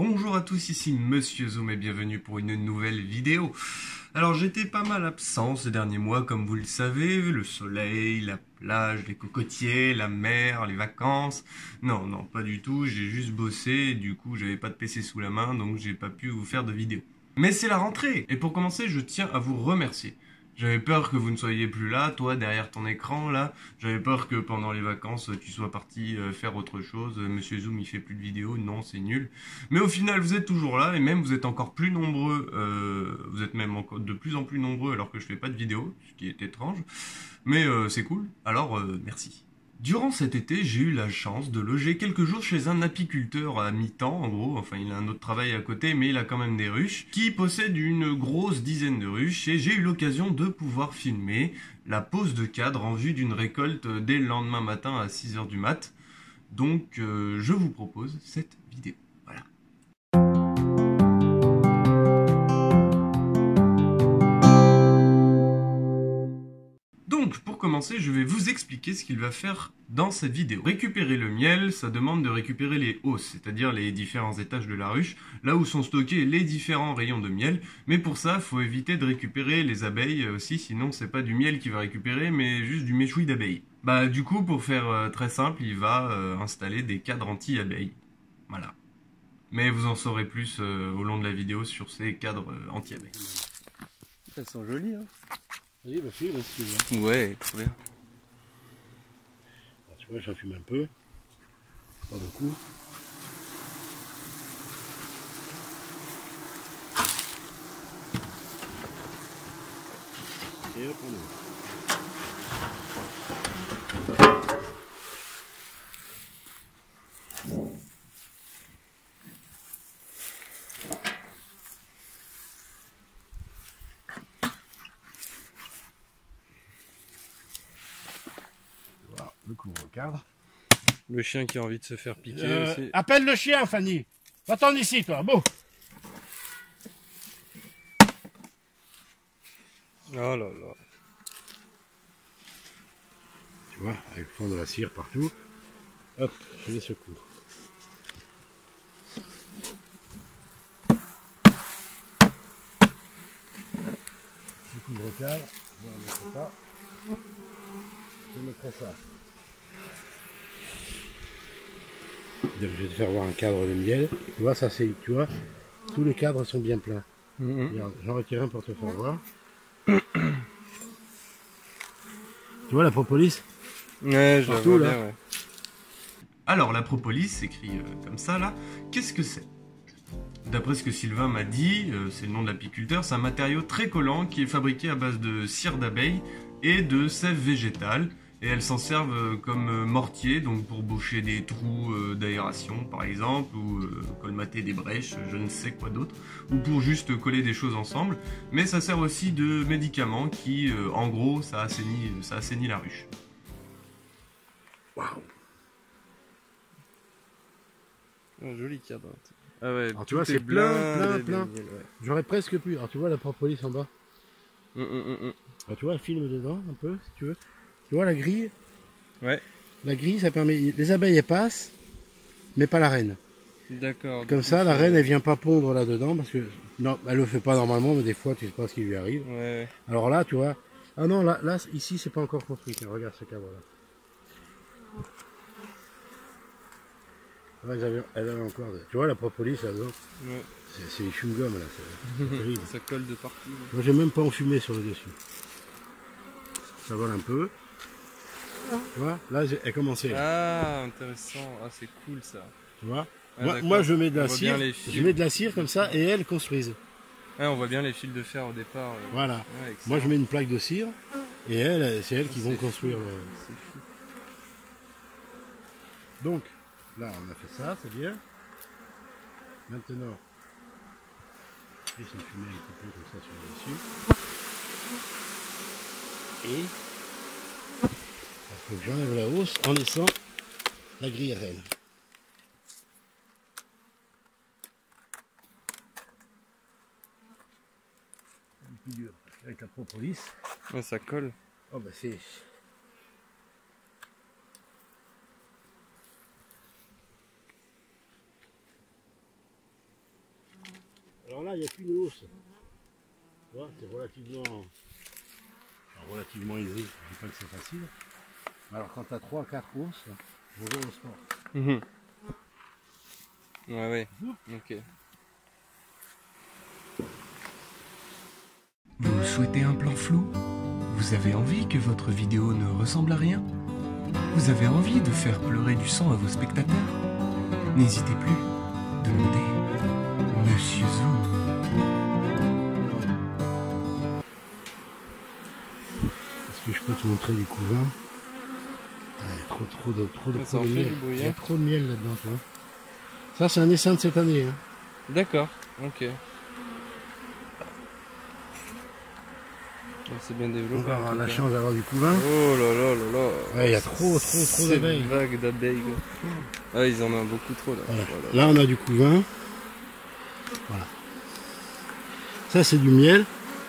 Bonjour à tous, ici Monsieur Zoom et bienvenue pour une nouvelle vidéo. Alors j'étais pas mal absent ces derniers mois comme vous le savez, le soleil, la plage, les cocotiers, la mer, les vacances. Non, pas du tout, j'ai juste bossé et du coup j'avais pas de PC sous la main donc j'ai pas pu vous faire de vidéo. Mais c'est la rentrée et pour commencer je tiens à vous remercier. J'avais peur que vous ne soyez plus là, toi derrière ton écran là. J'avais peur que pendant les vacances tu sois parti faire autre chose. Monsieur Zoom il fait plus de vidéos, non c'est nul. Mais au final vous êtes toujours là et même vous êtes encore plus nombreux. Vous êtes même encore de plus en plus nombreux alors que je fais pas de vidéos, ce qui est étrange. Mais c'est cool, alors merci. Durant cet été, j'ai eu la chance de loger quelques jours chez un apiculteur à mi-temps, en gros, enfin il a un autre travail à côté, mais il a quand même des ruches, qui possède une grosse dizaine de ruches, et j'ai eu l'occasion de pouvoir filmer la pose de cadre en vue d'une récolte dès le lendemain matin à 6 h du mat. Donc je vous propose cette vidéo. Voilà. Donc, pour commencer, je vais vous expliquer ce qu'il va faire dans cette vidéo. Récupérer le miel, ça demande de récupérer les hausses, c'est-à-dire les différents étages de la ruche, là où sont stockés les différents rayons de miel. Mais pour ça, il faut éviter de récupérer les abeilles aussi, sinon c'est pas du miel qu'il va récupérer, mais juste du méchoui d'abeilles. Bah du coup, pour faire très simple, il va installer des cadres anti-abeilles. Voilà. Mais vous en saurez plus au long de la vidéo sur ces cadres anti-abeilles. Elles sont jolies, hein. Vas-y, bah fume, si tu veux. Ouais, trop bien. Alors, tu vois, j'en fume un peu. Pas beaucoup. Et hop, on ouvre. Voilà, le couvre-cadre. Le chien qui a envie de se faire piquer aussi. Appelle le chien, Fanny. Va-t'en ici, toi. Bon. Oh là là. Tu vois, avec le fond de la cire partout. Hop, je les secoue. Le couvre-cadre, je vais mettre ça. Je mettrai ça. Donc, je vais te faire voir un cadre de miel. Tu vois, ça c'est, tu vois, tous les cadres sont bien pleins. Regarde, j'en retire un pour te faire voir. Tu vois la propolis? Ouais, je Partout, vois là. bien, ouais. Alors, la propolis, s'écrit comme ça, là, qu'est-ce que c'est? D'après ce que Sylvain m'a dit, c'est le nom de l'apiculteur, c'est un matériau très collant qui est fabriqué à base de cire d'abeille et de sève végétale. Et elles s'en servent comme mortier, donc pour boucher des trous d'aération par exemple, ou colmater des brèches, je ne sais quoi d'autre, ou pour juste coller des choses ensemble. Mais ça sert aussi de médicament qui, en gros, ça assainit la ruche. Waouh! Un joli cadre. Ah ouais, Alors tu vois, tout est c'est plein. de miel, ouais. J'aurais presque pu. Alors tu vois la propolis en bas? Alors tu vois, filme dedans un peu, si tu veux. Tu vois la grille? Ouais. La grille, ça permet... Les abeilles, elles passent, mais pas la reine. D'accord. Comme ça, la reine, elle vient pas pondre là-dedans, parce que... Non, elle le fait pas normalement, mais des fois, tu sais pas ce qui lui arrive. Ouais. Alors là, tu vois... Ah non, là ici, c'est pas encore construit. Tiens, regarde ce cadre-là. Ouais, elle avait encore... Tu vois, la propolis, là-dedans, Ouais. c'est les chewing-gums, là. C'est terrible. Ça colle de partout. Moi, j'ai même pas enfumé sur le dessus. Ça vole un peu. Tu vois, là, elle commençait. Ah, intéressant. Ah, c'est cool ça. Tu vois, Ah, moi, je mets de On la voit cire. bien les fils. Je mets de la cire comme ça, et elles construisent. Ouais, on voit bien les fils de fer au départ. Voilà. Ouais, Moi, je mets une plaque de cire, et c'est elles qui vont construire. C'est fou. Donc, là, on a fait ça, c'est bien. Maintenant, je vais fumer un petit peu comme ça sur le dessus. Et il faut que j'enlève la hausse en laissant la grille reine. Un peu dur, avec la propolis. Ouais, ça colle. Oh bah c'est... là, il n'y a qu'une hausse. Tu vois, c'est relativement aisé. Je ne dis pas que c'est facile. Alors quand tu as 3-4 hausses, bonjour au sport. Ouais, ouais. Ok. Vous souhaitez un plan flou? Vous avez envie que votre vidéo ne ressemble à rien? Vous avez envie de faire pleurer du sang à vos spectateurs? N'hésitez plus, demandez Monsieur Zoom. Est-ce que je peux te montrer du couvain? Trop de miel. Il y a trop de miel là-dedans, tu vois. Ça, c'est un essaim de cette année. Hein. D'accord, ok. C'est bien développé. On va avoir la chance d'avoir du couvain. Oh là là là là. Ouais, il y a trop d'abeilles. Une vague d'abeilles. Ah, ils en ont beaucoup trop là. Voilà. Voilà. Là, on a du couvain. Voilà. Ça, c'est du miel.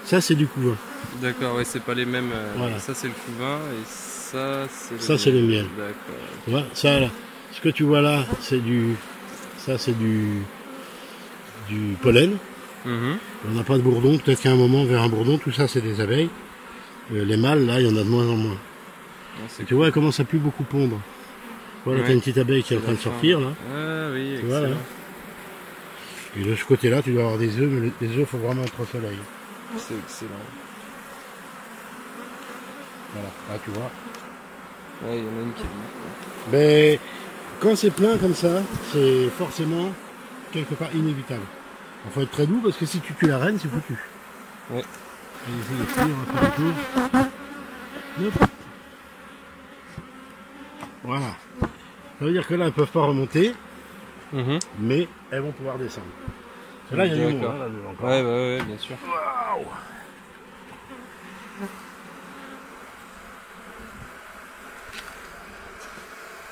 Ça, c'est du couvain. D'accord, ouais, c'est pas les mêmes. Voilà. Ça, c'est le couvain et ça, c'est le Ça, c'est le miel. D'accord. Tu vois, ça, là, ce que tu vois là, c'est du pollen. On n'a pas de bourdon, peut-être qu'à un moment, vers un bourdon, tout ça, c'est des abeilles. Les mâles, là, il y en a de moins en moins. Et tu vois, elle commence à plus beaucoup pondre. Voilà, tu as une petite abeille qui est en train de sortir, là. Ah oui, tu vois, là. Et de ce côté-là, tu dois avoir des œufs, mais les œufs, il faut vraiment être au soleil. C'est excellent. Voilà, là, tu vois. Ouais, il y en a une qui est morte. Mais quand c'est plein comme ça, c'est forcément quelque part inévitable. Il faut être très doux parce que si tu tues la reine, c'est foutu. Ouais. On va essayer de tirer, on va faire un tour. Hop. Voilà. Ça veut dire que là, elles ne peuvent pas remonter, mais elles vont pouvoir descendre. Là, il y a du monde, hein, là, encore. Ouais, ouais, bien sûr. Waouh.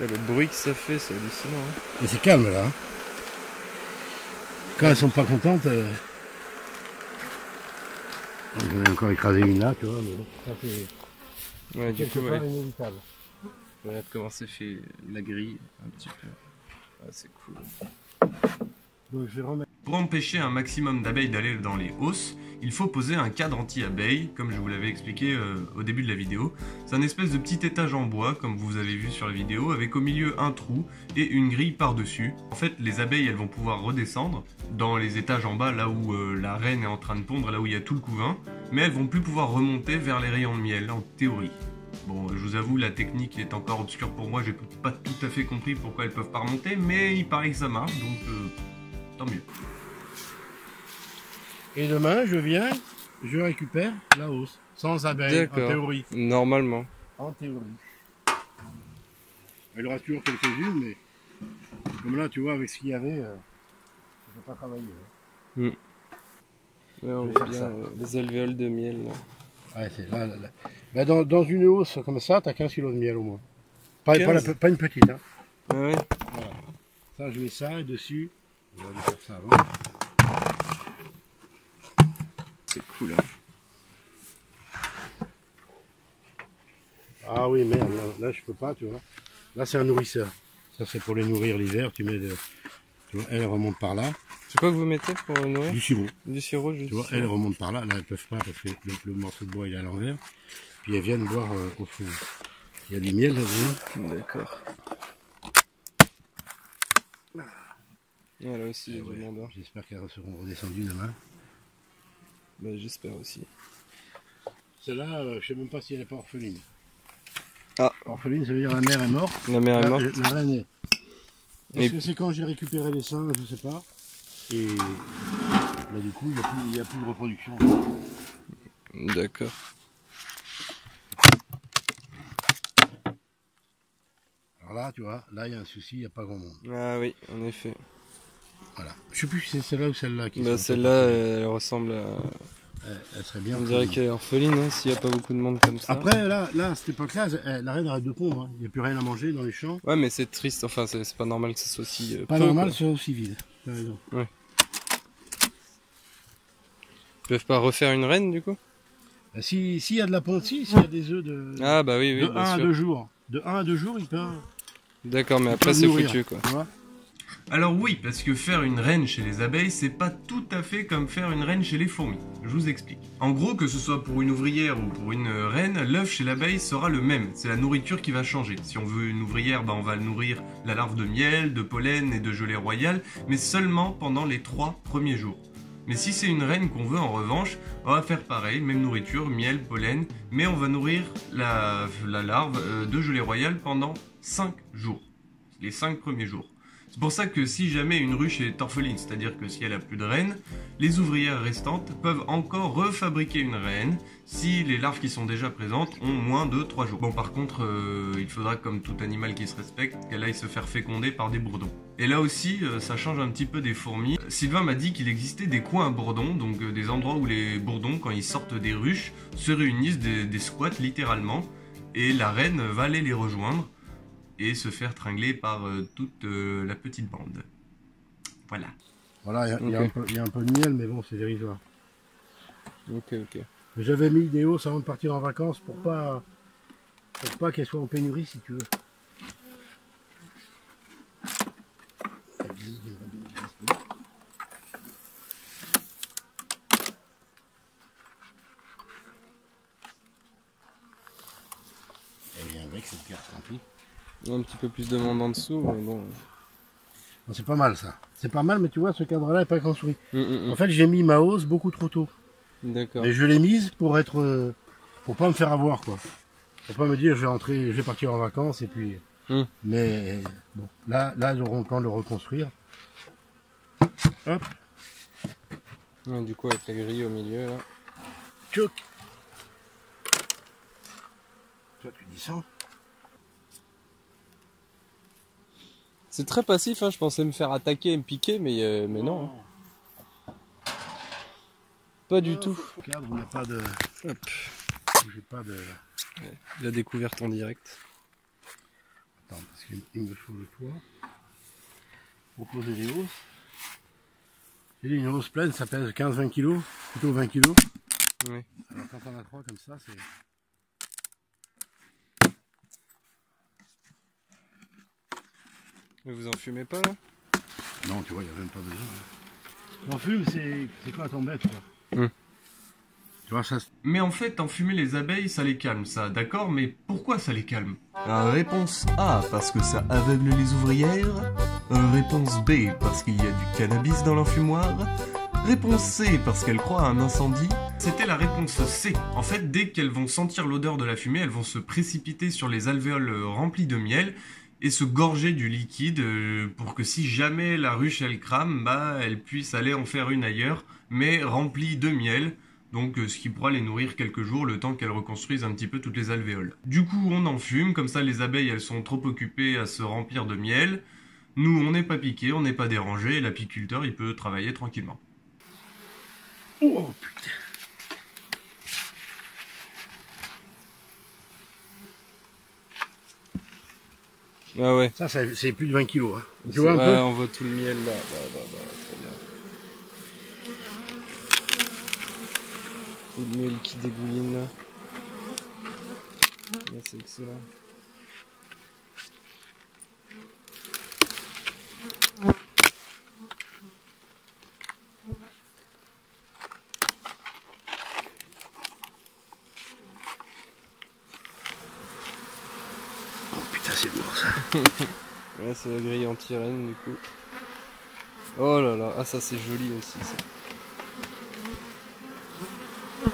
Le bruit que ça fait, c'est hallucinant. Hein. Mais c'est calme là. Hein. Quand elles sont pas contentes, j'en ai encore écrasé une là, tu vois, mais bon, ça fait Ouais, du coup, inévitable. Regarde comment c'est fait la grille, un petit peu. Ah, c'est cool. Donc, je vais remettre... Pour empêcher un maximum d'abeilles d'aller dans les hausses, il faut poser un cadre anti-abeilles, comme je vous l'avais expliqué au début de la vidéo. C'est un espèce de petit étage en bois, comme vous avez vu sur la vidéo, avec au milieu un trou et une grille par-dessus. En fait, les abeilles, elles vont pouvoir redescendre dans les étages en bas, là où la reine est en train de pondre, là où il y a tout le couvain, mais elles vont plus pouvoir remonter vers les rayons de miel, en théorie. Bon, je vous avoue, la technique est encore obscure pour moi, j'ai pas tout à fait compris pourquoi elles peuvent pas remonter, mais il paraît que ça marche, donc tant mieux. Et demain, je viens, je récupère la hausse, sans abeilles, en théorie. Normalement. En théorie. Il y aura toujours quelques-unes, mais comme là, tu vois, avec ce qu'il y avait, je ne peux pas travailler. Ouais, on voit bien les alvéoles de miel. Là. Ouais, c'est là. Ben, dans une hausse comme ça, tu as 15 kilos de miel au moins. Pas une petite. Hein. Ah ouais. Voilà. Ça, je mets ça et dessus. On va aller faire ça avant. C'est cool. Hein. Ah oui, merde, là je peux pas, tu vois. Là, c'est un nourrisseur. Ça, c'est pour les nourrir l'hiver. Tu mets tu vois, elle remonte par là. C'est quoi que vous mettez pour nourrir? Du sirop. Du sirop, juste. Tu vois, elle remonte par là. Là, elles peuvent pas parce que le morceau de bois il est à l'envers. Puis elles viennent boire au fond. Il y a du miel là-dedans. D'accord. Ah, là aussi, il y a du monde. J'espère qu'elles seront redescendues demain. Bah, j'espère aussi. Celle-là, je sais même pas si elle n'est pas orpheline. Ah. Orpheline, ça veut dire la mère est morte. La mère est morte. La reine est. Est-ce que c'est quand j'ai récupéré les seins, je sais pas. Et là, du coup, il n'y a plus de reproduction. D'accord. Alors là, tu vois, là, il y a un souci, il n'y a pas grand monde. Ah oui, en effet. Voilà. Je sais plus si c'est celle-là ou celle-là qui Bah, celle-là, elle ressemble à... Elle serait bien. On dirait qu'elle est orpheline, hein, s'il n'y a pas beaucoup de monde comme ça. Après, là à cette époque-là, la reine arrête de pondre. Hein. Il n'y a plus rien à manger dans les champs. Ouais, mais c'est triste. Enfin, c'est pas normal que ce soit aussi pas peu, normal, quoi. c'est aussi vide. T'as raison. Ouais. Ils peuvent pas refaire une reine, du coup? S'il y a de la ponte, s'il y a des œufs de... Ah bah oui, de bien 1 à sûr. 2 jours. De 1 à 2 jours, ils peuvent... D'accord, mais après c'est foutu, quoi. Tu vois Alors oui, parce que faire une reine chez les abeilles, c'est pas tout à fait comme faire une reine chez les fourmis. Je vous explique. En gros, que ce soit pour une ouvrière ou pour une reine, l'œuf chez l'abeille sera le même. C'est la nourriture qui va changer. Si on veut une ouvrière, on va nourrir la larve de miel, de pollen et de gelée royale, mais seulement pendant les 3 premiers jours. Mais si c'est une reine qu'on veut en revanche, on va faire pareil, même nourriture, miel, pollen, mais on va nourrir la larve de gelée royale pendant 5 jours. Les 5 premiers jours. C'est pour ça que si jamais une ruche est orpheline, c'est-à-dire que si elle a plus de reine, les ouvrières restantes peuvent encore refabriquer une reine si les larves qui sont déjà présentes ont moins de 3 jours. Bon, par contre, il faudra, comme tout animal qui se respecte, qu'elle aille se faire féconder par des bourdons. Et là aussi, ça change un petit peu des fourmis. Sylvain m'a dit qu'il existait des coins à bourdons, donc des endroits où les bourdons, quand ils sortent des ruches, se réunissent, des squats littéralement, et la reine va aller les rejoindre et se faire tringler par toute la petite bande. Voilà. Voilà, il y a un peu de miel, mais bon, c'est dérisoire. Ok. J'avais mis des hausses avant de partir en vacances pour pas qu'elles soient en pénurie, si tu veux. Et bien avec cette carte remplie. Un petit peu plus de monde en dessous, mais bon. C'est pas mal ça. C'est pas mal, mais tu vois, ce cadre-là n'est pas construit. En fait, j'ai mis ma hausse beaucoup trop tôt. D'accord. Et je l'ai mise pour pas me faire avoir, quoi. Pour pas me dire, je vais partir en vacances et puis. Mais bon, là, ils auront le temps de le reconstruire. Hop. Ouais, du coup, avec la grille au milieu, là. Tchouk. Toi, tu dis ça. C'est très passif, hein. Je pensais me faire attaquer et me piquer, mais non. Hein. Pas du tout. Regarde, on n'a pas de. Hop. J'ai pas de. Ouais, la découverte en direct. Attends, parce qu'il me faut le toit. Pour poser les hausses. J'ai dit, une hausse pleine, ça pèse 15-20 kg, plutôt 20 kg. Ouais. Alors quand on a 3 comme ça, c'est. Mais vous en fumez pas là? Non, tu vois, il n'y a même pas besoin. L'enfume, c'est quoi ton bête, quoi. Tu vois, ça. Mais en fait, enfumer les abeilles, ça les calme, ça, d'accord? Mais pourquoi ça les calme? Réponse A, parce que ça aveugle les ouvrières. Réponse B, parce qu'il y a du cannabis dans l'enfumoir. Réponse C, parce qu'elles croient à un incendie. C'était la réponse C. En fait, dès qu'elles vont sentir l'odeur de la fumée, elles vont se précipiter sur les alvéoles remplis de miel et se gorger du liquide pour que si jamais la ruche elle crame, elle puisse aller en faire une ailleurs, mais remplie de miel. Donc ce qui pourra les nourrir quelques jours, le temps qu'elles reconstruisent un petit peu toutes les alvéoles. Du coup, on enfume, comme ça les abeilles elles sont trop occupées à se remplir de miel. Nous, on n'est pas piqués, on n'est pas dérangés, et l'apiculteur il peut travailler tranquillement. Oh putain. Ah ouais. Ça c'est plus de 20 kg. Hein. Tu vois un peu? On voit tout le miel là. Très bien. Tout le miel qui dégouline là. Là, c'est excellent. Oh putain, c'est lourd ça. Ouais, c'est la grille anti-reine du coup. Oh là là, ah ça c'est joli aussi ça.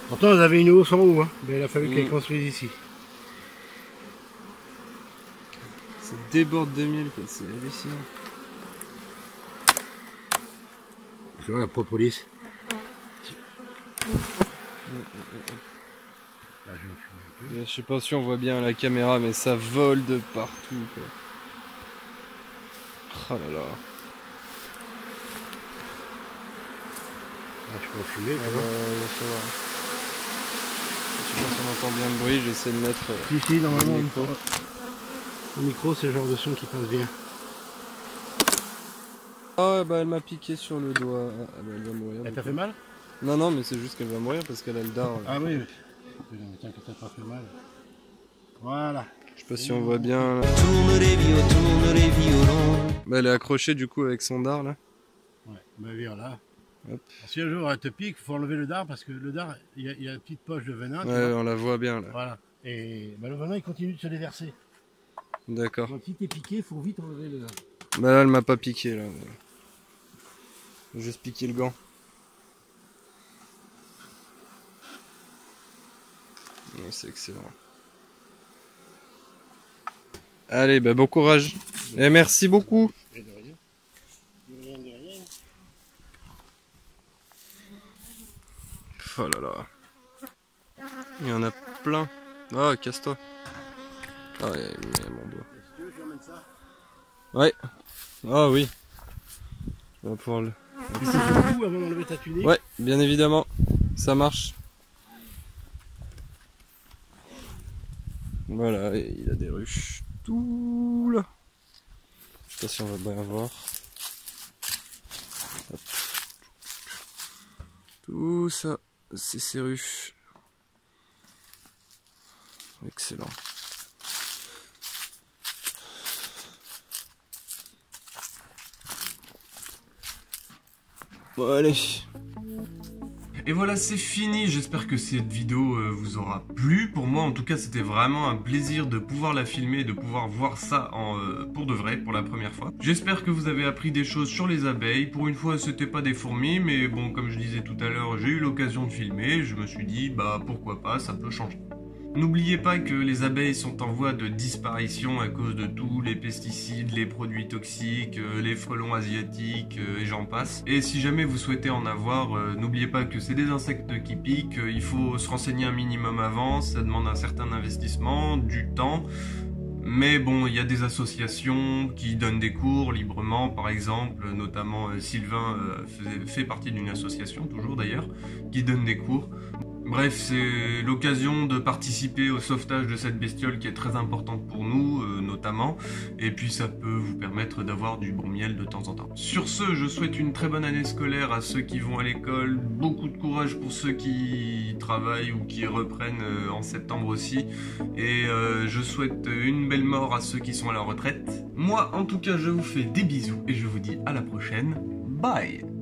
Pourtant, ils avaient une hausse en haut, hein. Mais il a fallu qu'elle construise ici. Ça déborde de miel, quoi, c'est hallucinant. Tu vois la propolis. Là, je sais pas si on voit bien à la caméra, mais ça vole de partout, quoi. Oh là là. Là, je peux fumer, tu vois. Je sais pas si on entend bien le bruit, j'essaie de mettre Si, normalement, le micro. Le micro, c'est le genre de son qui passe bien. Ah ouais, elle m'a piqué sur le doigt. Elle va mourir. Elle t'a fait mal? Non, mais c'est juste qu'elle va mourir parce qu'elle a le dard. Ah oui. Tiens, que t'as pas fait mal. Voilà. Je sais pas si on voit bien. Tourne les violons. Bah, elle est accrochée du coup avec son dard là. Ouais, bah viens là. Hop. Si un jour elle te pique, il faut enlever le dard parce que le dard, il y a une petite poche de venin. tu Ouais, vois. on la voit bien là. Voilà. Et bah, le venin il continue de se déverser. D'accord. Donc si t'es piqué, il faut vite enlever le dard. Bah là, elle m'a pas piqué là. J'ai juste piqué le gant. Ouais, c'est excellent. Allez, bah bon courage. Et merci beaucoup. Et de rien. De rien, de rien. Oh là là. Il y en a plein. Oh, casse-toi. Ah, ouais, mais mon doigt. Si tu veux, je emmène ça. Ouais. Ah oui. On va pouvoir le... Tu sais le coup avant d'enlever ta tunique. Ouais, bien évidemment. Ça marche. Voilà, et il a des ruches. Tout là. Je sais pas si on va bien voir. Hop. Tout ça, c'est ces ruches. Excellent. Bon, allez. Et voilà, c'est fini. J'espère que cette vidéo vous aura plu. Pour moi, en tout cas, c'était vraiment un plaisir de pouvoir la filmer, de pouvoir voir ça pour de vrai, pour la première fois. J'espère que vous avez appris des choses sur les abeilles. Pour une fois, c'était pas des fourmis, mais bon, comme je disais tout à l'heure, j'ai eu l'occasion de filmer. Je me suis dit, bah pourquoi pas, ça peut changer. N'oubliez pas que les abeilles sont en voie de disparition à cause de tous les pesticides, les produits toxiques, les frelons asiatiques et j'en passe. Et si jamais vous souhaitez en avoir, n'oubliez pas que c'est des insectes qui piquent, il faut se renseigner un minimum avant, ça demande un certain investissement, du temps. Mais bon, il y a des associations qui donnent des cours librement, par exemple, notamment Sylvain fait partie d'une association, toujours d'ailleurs, qui donne des cours. Bref, c'est l'occasion de participer au sauvetage de cette bestiole qui est très importante pour nous, notamment, et puis ça peut vous permettre d'avoir du bon miel de temps en temps. Sur ce, je souhaite une très bonne année scolaire à ceux qui vont à l'école, beaucoup de courage pour ceux qui travaillent ou qui reprennent en septembre aussi, et je souhaite une belle mort à ceux qui sont à la retraite. Moi, en tout cas, je vous fais des bisous et je vous dis à la prochaine. Bye!